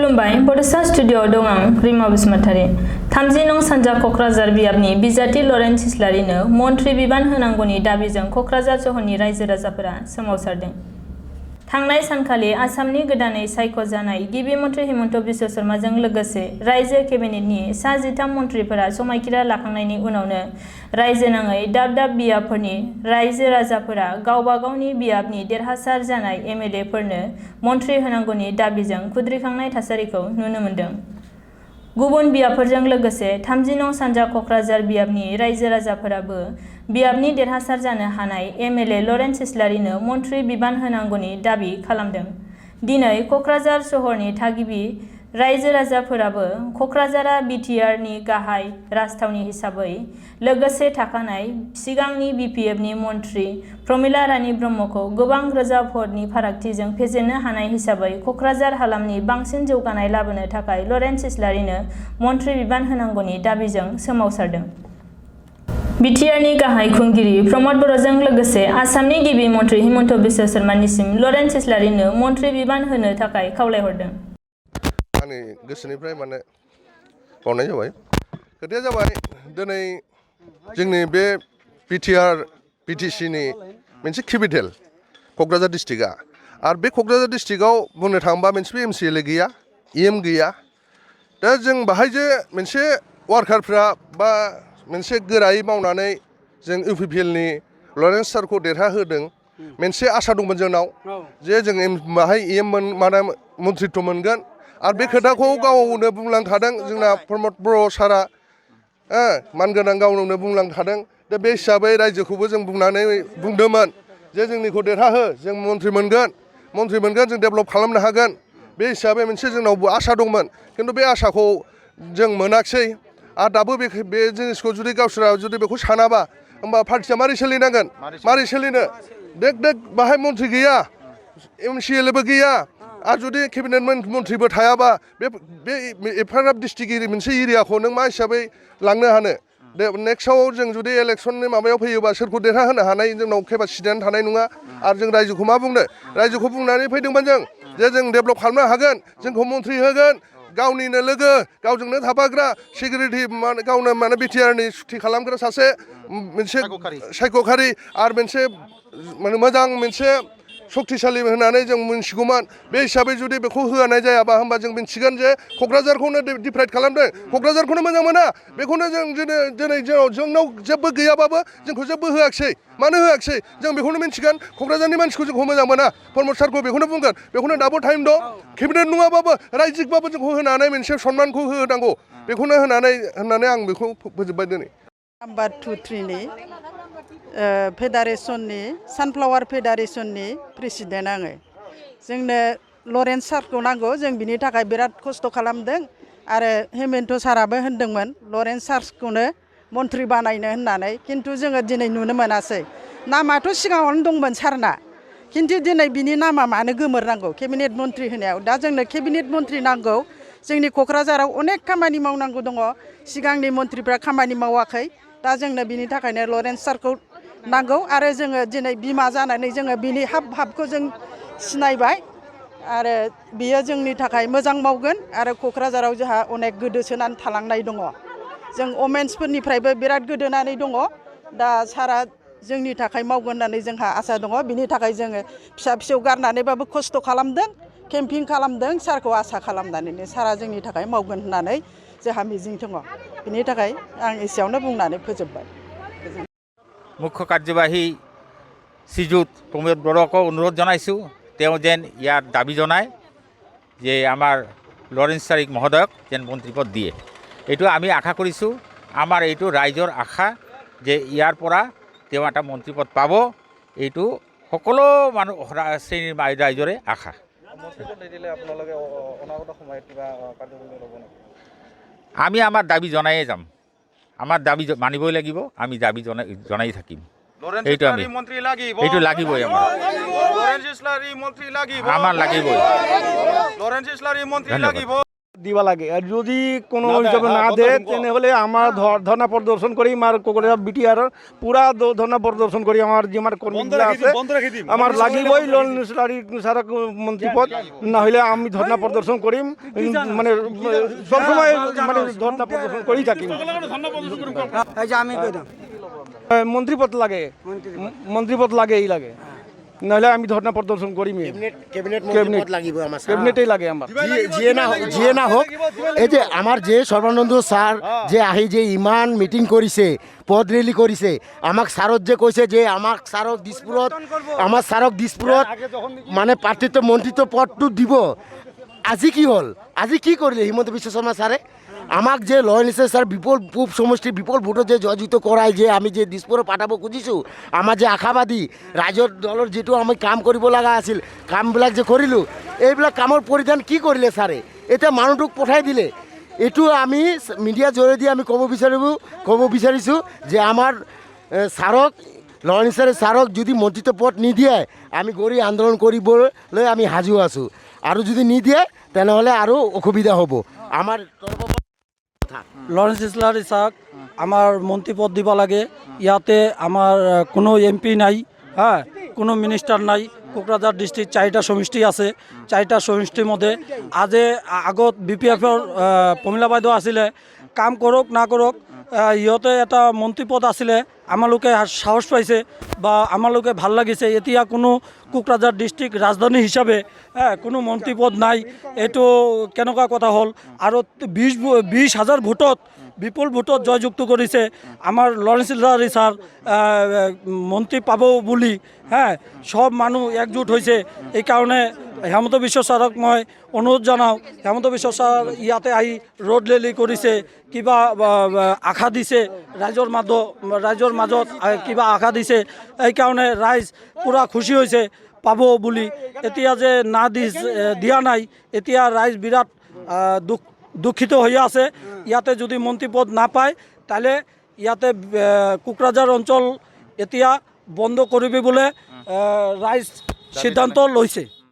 खुलुमबाय बड'सा स्टुडिअ'आव दं आं रिमा बसुमतारी। 30 नं सानजा क'क्राझार बियाबनि बिजाथि लरेन्स इस्लारिनो मन्थ्रि बिबान होनांगौनि दाबिजों क'क्राझार सहरनि रायजो राजाफोरा सोमावसारदों। थांनाय सानखालि आसामनि गोदानै सायख'जानाय गिबि मन्थ्रि हिमन्त बिश्व शर्माजों लोगोसे रायजो केबिनेटनि सा 13 मन्थ्रिफोरा समायखिरा लाखांनायनि उनावनो रायजो नाङै दाब दाब बियाबफोरनि रायजो राजाफोरा गावबा गावनि बियाबनि देरहासार जानाय एमएलएफोरनो मन्थ्रि होनांगौनि दाबिजों खुद्रिखांनाय थासारिखौ नुनो मोन्दों। गुबुन बियाबफोरजों लोगोसे 30 नं सानजा क'क्राझार बियाबनि रायजो राजाफोराबो बियाबनि देरहासार जानो हानाय एमएलए लरेन्स इस्लारिनो मन्थ्रि बिबान होनांगौनि दाबि खालामदों। दिनै क'क्राझार सहरनि थागिबि रायजो राजाफोराबो क'क्राझारा बिटिआरनि गाहाय राजथावनि हिसाबै लोगोसे थाखानाय सिगांनि बिपिएफनि मन्थ्रि प्रमिला रानी ब्रह्मखौ गोबां रोजा भटनि फारागथिजों फेजेननो हानाय हिसाबै क'क्राझार हालामनि बांसिन जौगानाय लाबोनो थाखाय लरेन्स इस्लारिनो मन्थ्रि बिबान होनांगौनि दाबिजों सोमावसारदों। बिटिआरनि गाहाय खुंगिरि प्रमद बर'जों लोगोसे आसामनि गिबि मन्थ्रि हिमन्त बिश्व शर्मानिसिम लरेन्स इस्लारिनो मन्थ्रि बिबान होनो थाखाय खावलायहरदों। आंनि गोसोनिफ्राय माने बावनाय जाबाय। खोथाया जाबाय दिनै जोंनि बे बिटिसिनि मोनसे केपिटेल क'क्राझार डिस्ट्रिक्टआ आरो बे क'क्राझार डिस्ट्रिक्टआव बुंनो थाङोबा मोनसेबो एमसिएलए गैया, इएम गैया। दा जों बाहाय जे मोनसे वार्कारफ्रा बा मोनसे गोरायै मावनानै जों इउपिपिएलनि लरेन्स सारखौ देरहाहोदों। मोनसे आसा दंमोन जोंनाव जे जों बाहाय इएम माने मन्थ्रित्व मोनगोन आरो बे खोथाखौ गावनो बुंलांखादों जोंना प्रमद बर' सारा मानगोनां गावनो बुंलांखादों। दा बे हिसाबै रायजोखौबो जों बुंदोंमोन जे जोंनिखौ देरहाहो, जों मन्थ्रि मोनगोन जों डेभेलप खालामनो हागोन। बे हिसाबै मोनसे जोंनावबो आसा दंमोन, खिन्थु बे आसाखौ जों मोनाखिसै। आरो दाबो बे जिनिसखौ जुदि गावसोरा जुदि बेखौ सानाबा होमबा पार्टिया मारै सोलिनांगोन, मारै सोलिनो? देख बाहाय मन्थ्रि गैया, एमसिएलएबो गैया आरो जुदि केबिनेट मन्थ्रिबो थायाबा बे एफाग्राब डिस्ट्रिक्ट मोनसे एरियाखौ नों मा हिसाबै लांनो हानो? नेक्स्टआव जों जुदि इलेक्सननि माबायाव फैयोबा सोरखौ देरहाहोनो हानाय जोंनाव केपासिटियानो थानाय नङा। आरो जों रायजोखौ मा बुंनो? रायजोखौ बुंनानै फैदोंमोन जों जे जों डेभेलप खालामनो हागोन, जोंखौ मन्थ्रि होगोन, गावनिनो लोगो, गावजोंनो थाफाग्रा सिकिउरिटि गावनो माने बिटिआरनि सुथि खालामग्रा सासे मोनसे सायख'खारि आरो मोनसे माने मोजां मोनसे सक्तिशालि होननानै जों मिन्थिगौमोन। बे हिसाबै जुदि बेखौ होनाय जायाबा होमबा जों मिन्थिगोन जे क'क्राझारखौनो डिप्राइड खालामदों, क'क्राझारखौनो मोजां मोना। बेखौनो जों दिनै जोंनाव जेबो गैयाबाबो जोंखौ जेबो होआखिसै। मानो होआखिसै जों बेखौनो मिन्थिगोन। क'क्राझारनि मानसिखौ जोंखौ मोजां मोना। प्रमद सारखौ बेखौनो बुंगोन, बेखौनो दाबो टाइम दं। केबिनेट नङाबाबो रायजिकबाबो जोंखौ होनानै मोनसे सनमानखौ होनांगौ। बेखौनो होननानै आं बेखौ फोजोबबाय दिनै। नाम्बार 2-3नि फेडारेसननि सानफ्लावार फेडारेसननि प्रेसिडेन्ट आङो। जोंनो लरेन्स सारखौ नांगौ, जों बिनि थाखाय बिराद खस्थ' खालामदों आरो हेमन्त साराबो होनदोंमोन लरेन्स सारखौनो मन्थ्रि बानायनो होननानै, खिन्थु जोङो दिनै नुनो मोनासै। नामाथ' सिगाङावनो दंमोन सारना, खिन्थु दिनै बिनि नामा मानो गोमोरनांगौ केबिनेट मन्थ्रि होनायाव? दा जोंनो केबिनेट मन्थ्रि नांगौ। जोंनि क'क्राझाराव अनेक खामानि मावनांगौ दङ, सिगांनि मन्थ्रिफ्रा खामानि मावाखै। दा जोंनो बिनि थाखायनो लरेन्स सारखौ नांगौ आरो जोङो दिनै बिमा जानानै जोङो बिनि हाबखौ जों सिनायबाय आरो बियो जोंनि थाखाय मोजां मावगोन। आरो क'क्राझाराव जोंहा अनेक गोदोसोनानै थालांनाय दङ, जों वमेन्सफोरनिफ्रायबो बिराद गोदोनानै दङ। दा सारा जोंनि थाखाय मावगोन होननानै जोंहा आसा दङ। बिनि थाखाय जोङो फिसा फिसौ गारनानैबाबो खस्थ' खालामदों, केम्पिं खालामदों, सारखौ आसा खालामनानैनो सारा जोंनि थाखाय मावगोन होननानै जोंहा मिजिं दङ। बिनि थाखाय आं एसेयावनो बुंनानै फोजोबबाय। मुख्य कार्यबाही শ্ৰীযুত প্ৰমোদ বড়োকো অনুৰোধ জনাইছোঁ তেওঁ যেন ইয়াৰ দাবী জনায় যে আমাৰ লৰেন্স চাৰিক মহোদয়ক যেন মন্ত্ৰীপদ দিয়ে। এইটো আমি আশা কৰিছোঁ, আমাৰ এইটো ৰাইজৰ আশা যে ইয়াৰ পৰা তেওঁ এটা মন্ত্ৰীপদ পাব। এইটো সকলো মানুহ শ্ৰেণীৰ ৰাইজৰে আশা। আমি আমাৰ দাবী জনায়ে যাম, আমাৰ দাবী মানিবই লাগিব, আমি দাবী জনাই থাকিম। এইটো আমি এইটো লাগিবই, আমাৰ লাগিবই। দিবা লাগে আর যদি কোনো হিসাবে না দেয় তেনেহলে আমার ধর্ণা প্রদর্শন করি আমার কোকরাঝার বিটিআর পুরা ধর্ণা প্রদর্শন করি আমার যে আমার কর্মীরা আছে আমার লাগিবই সারা মন্ত্রীপদ না হলে আমি ধর্ণা প্রদর্শন করি মানে সবসময় মানে ধর্ণা প্রদর্শন করেই থাকি মন্ত্রীপদ লাগে মন্ত্রীপদ লাগে এই লাগে নাহলে আমি ধর্ণা প্রদর্শন করি ক্যাবিনেটেই লাগে আমার যিয়ে না হোক এই যে আমার যে সর্বানন্দ স্যার যে আহি যে ইমান মিটিং কৰিছে পদ ৰেলি কৰিছে আমাক ছাৰত যে কৈছে যে আমাক ছাৰক দিছপুৰত মানে পাৰ্টিত্ব মন্ত্ৰিত্ব পদটো দিব আজি কি হ'ল আজি কি কৰিলে হিমন্ত বিশ্ব শৰ্মা ছাৰে আমাক যে ল এণ্ড স্যার বিপুল পূব সমষ্টি বিপুল ভোটত যে জয়যুক্ত কৰাই যে আমি যে দিছপুৰত পাঠাব খুজিছোঁ আমাৰ যে আশাবাদী ৰাইজৰ দলৰ যিটো আমি কাম কৰিব লগা আছিল কামবিলাক যে কৰিলোঁ এইবিলাক কামৰ পৰিধান কি কৰিলে ছাৰে এতিয়া মানুহটোক পঠাই দিলে এইটো আমি মিডিয়াৰ জৰিয়তে আমি ক'ব বিচাৰিছোঁ যে আমাৰ ছাৰক ল এণ্ড ছাৰক যদি মন্ত্ৰিত্ব পদ নিদিয়ে আমি গৰি আন্দোলন কৰিবলৈ আমি সাজু আছোঁ আৰু যদি নিদিয়ে তেনেহ'লে আৰু অসুবিধা হ'ব আমাৰ লরেন্স ইসলার ইসাক আমার মন্ত্রী পদ দিব লাগে ইয়াতে আমার কোনো এমপি নাই হ্যাঁ কোনো মিনিস্টার নাই কোকরাঝার ডিস্ট্রিক্ট 4টা সমষ্টি আছে 4টা সমষ্টির মধ্যে আজি আগত বিপিএফৰ পমিলা বাইদেউ আছিলে কাম কৰক না কৰক ইহঁতে এটা মন্ত্ৰী পদ আছিলে আমালোকে সাহস পাইছে বা আমালোকে ভাল লাগিছে এতিয়া কোনো কোকৰাঝাৰ ডিস্ট্রিক্ট রাজধানী হিসাবে কোনো মন্ত্ৰী পদ নাই এইটো কেনেকুৱা কথা হ'ল আৰু 20,000 ভোটত বিপুল ভোটত জয়যুক্ত কৰিছে আমাৰ লরেন্স স্যার মন্ত্ৰী পাব বুলি সব মানুহ একজোট হৈছে এইকাৰণে হেমন্ত বিশ্ব ছাৰক মই অনুৰোধ জনাওঁ হেমন্ত বিশ্ব ছাৰ ইয়াতে আহি ৰোড ৰেলি কৰিছে কিবা আশা দিছে ৰাইজৰ মাজত কিবা আশা দিছে এইকাৰণে ৰাইজ পুৰা খুশি হৈছে পাব বুলি এতিয়া যে না দিয়া নাই এতিয়া ৰাইজ বিৰাট দুঃখিত হৈ আছে ইয়াতে যদি মন্ত্ৰী পদ নাপায় তাহলে ইয়াতে কোকৰাঝাৰ অঞ্চল এতিয়া বন্ধ কৰিব বলে ৰাইজ সিদ্ধান্ত লৈছে।